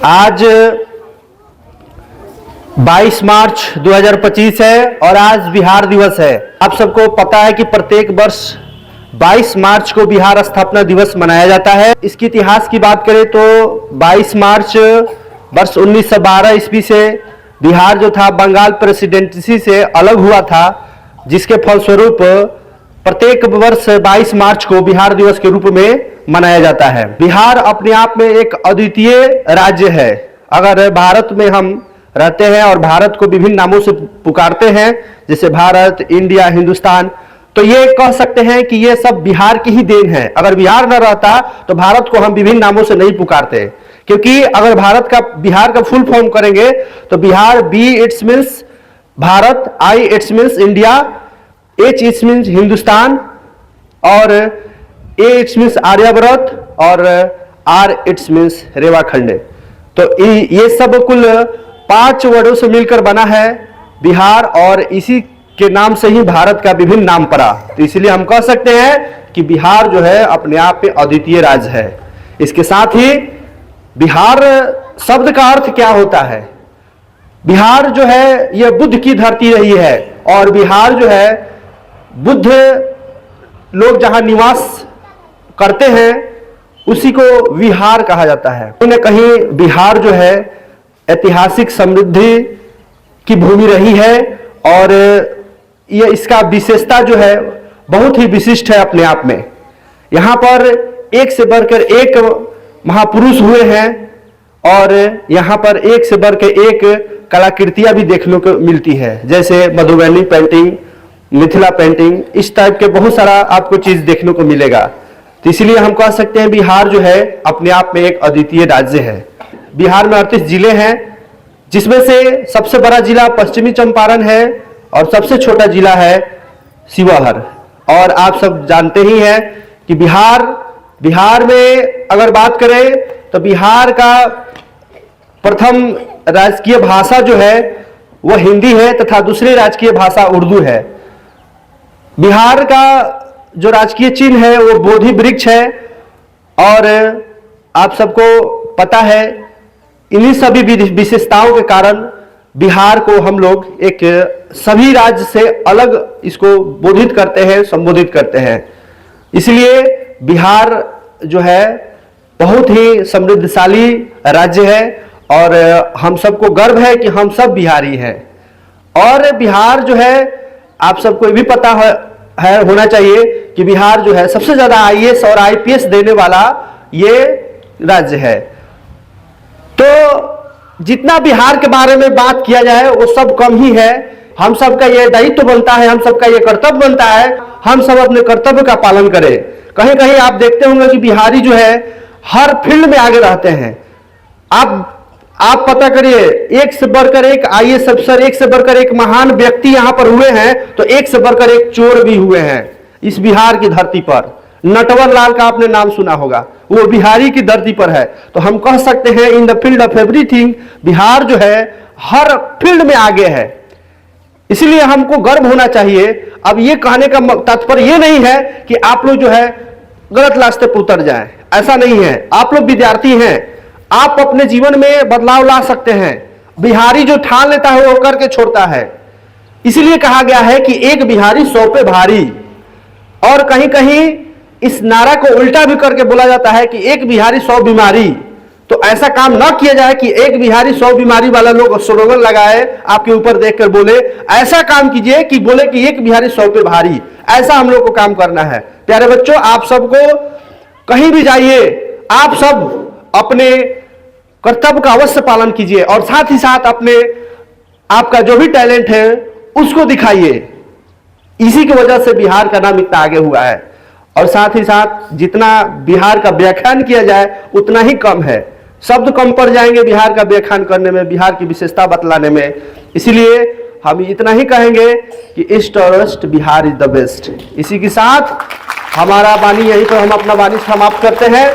आज 22 मार्च 2025 है और आज बिहार दिवस है। आप सबको पता है कि प्रत्येक वर्ष 22 मार्च को बिहार स्थापना दिवस मनाया जाता है। इसके इतिहास की बात करें तो 22 मार्च वर्ष 1912 ईस्वी से बिहार जो था बंगाल प्रेसिडेंसी से अलग हुआ था, जिसके फलस्वरूप प्रत्येक वर्ष 22 मार्च को बिहार दिवस के रूप में मनाया जाता है। बिहार अपने आप में एक अद्वितीय राज्य है। अगर भारत में हम रहते हैं और भारत को विभिन्न नामों से पुकारते हैं, जैसे भारत, इंडिया, हिंदुस्तान, तो ये कह सकते हैं कि ये सब बिहार की ही देन है। अगर बिहार न रहता तो भारत को हम विभिन्न नामों से नहीं पुकारते, क्योंकि अगर बिहार का फुल फॉर्म करेंगे तो Bihar, B it's means Bharat, I it's means India, H it's means Hindustan और ए इट्स मीन्स आर्यव्रत और आर इट्स मीन्स रेवाखंड। तो ये सब कुल 5 वर्डों से मिलकर बना है बिहार, और इसी के नाम से ही भारत का विभिन्न नाम पड़ा। तो इसलिए हम कह सकते हैं कि बिहार जो है अपने आप में अद्वितीय राज्य है। इसके साथ ही बिहार शब्द का अर्थ क्या होता है? बिहार जो है यह बुद्ध की धरती रही है, और बिहार जो है बुद्ध लोग जहां निवास करते हैं उसी को विहार कहा जाता है। कहीं न कहीं बिहार जो है ऐतिहासिक समृद्धि की भूमि रही है, और यह इसका विशेषता जो है बहुत ही विशिष्ट है अपने आप में। यहाँ पर एक से बढ़कर एक महापुरुष हुए हैं, और यहाँ पर एक से बढ़कर एक कलाकृतियां भी देखने को मिलती है, जैसे मधुबनी पेंटिंग, मिथिला पेंटिंग, इस टाइप के बहुत सारा आपको चीज देखने को मिलेगा। तो इसलिए हम कह सकते हैं बिहार जो है अपने आप में एक अद्वितीय राज्य है। बिहार में 38 जिले हैं, जिसमें से सबसे बड़ा जिला पश्चिमी चंपारण है और सबसे छोटा जिला है शिवहर। और आप सब जानते ही हैं कि बिहार में अगर बात करें तो बिहार का प्रथम राजकीय भाषा जो है वह हिंदी है तथा दूसरी राजकीय भाषा उर्दू है। बिहार का जो राजकीय चिन्ह है वो बोधि वृक्ष है, और आप सबको पता है इन्हीं सभी विशेषताओं के कारण बिहार को हम लोग एक सभी राज्य से अलग इसको बोधित करते हैं, संबोधित करते हैं। इसलिए बिहार जो है बहुत ही समृद्धशाली राज्य है, और हम सबको गर्व है कि हम सब बिहारी हैं। और बिहार जो है आप सबको भी पता है होना चाहिए कि बिहार जो है सबसे ज्यादा आईएएस और आईपीएस देने वाला ये राज्य है। तो जितना बिहार के बारे में बात किया जाए वो सब कम ही है। हम सबका ये दायित्व बनता है, हम सबका ये कर्तव्य बनता है, हम सब अपने कर्तव्य का पालन करें। कहीं कहीं आप देखते होंगे कि बिहारी जो है हर फील्ड में आगे रहते हैं। आप पता करिए, एक से बढ़कर एक आईएएस अफसर, एक से बढ़कर एक महान व्यक्ति यहां पर हुए हैं, तो एक से बढ़कर एक चोर भी हुए हैं इस बिहार की धरती पर। नटवर लाल का आपने नाम सुना होगा, वो बिहारी की धरती पर है। तो हम कह सकते हैं in the field of everything Bihar जो है हर फील्ड में आगे है। इसलिए हमको गर्व होना चाहिए। अब ये कहने का तात्पर्य ये नहीं है कि आप लोग जो है गलत रास्ते पर उतर जाएं, ऐसा नहीं है। आप लोग विद्यार्थी हैं, आप अपने जीवन में बदलाव ला सकते हैं। बिहारी जो ठान लेता है वो करके छोड़ता है। इसलिए कहा गया है कि एक बिहारी 100 पे भारी, और कहीं कहीं इस नारा को उल्टा भी करके बोला जाता है कि एक बिहारी 100 बीमारी। तो ऐसा काम ना किया जाए कि एक बिहारी 100 बीमारी वाला लोग स्लोगन लगाए, आपके ऊपर देखकर बोले। ऐसा काम कीजिए कि बोले कि एक बिहारी 100 पे भारी। ऐसा हम लोग को काम करना है। प्यारे बच्चों, आप सबको कहीं भी जाइए, आप सब अपने कर्तव्य का अवश्य पालन कीजिए, और साथ ही साथ आपका जो भी टैलेंट है उसको दिखाइए। इसी की वजह से बिहार का नाम इतना आगे हुआ है। और साथ ही साथ जितना बिहार का व्याख्यान किया जाए उतना ही कम है। शब्द कम पड़ जाएंगे बिहार का व्याख्यान करने में, बिहार की विशेषता बतलाने में। इसलिए हम इतना ही कहेंगे कि ईस्ट और west Bihar is the best. इसी के साथ हमारा वाणी यहीं पर हम अपना वाणी समाप्त करते हैं।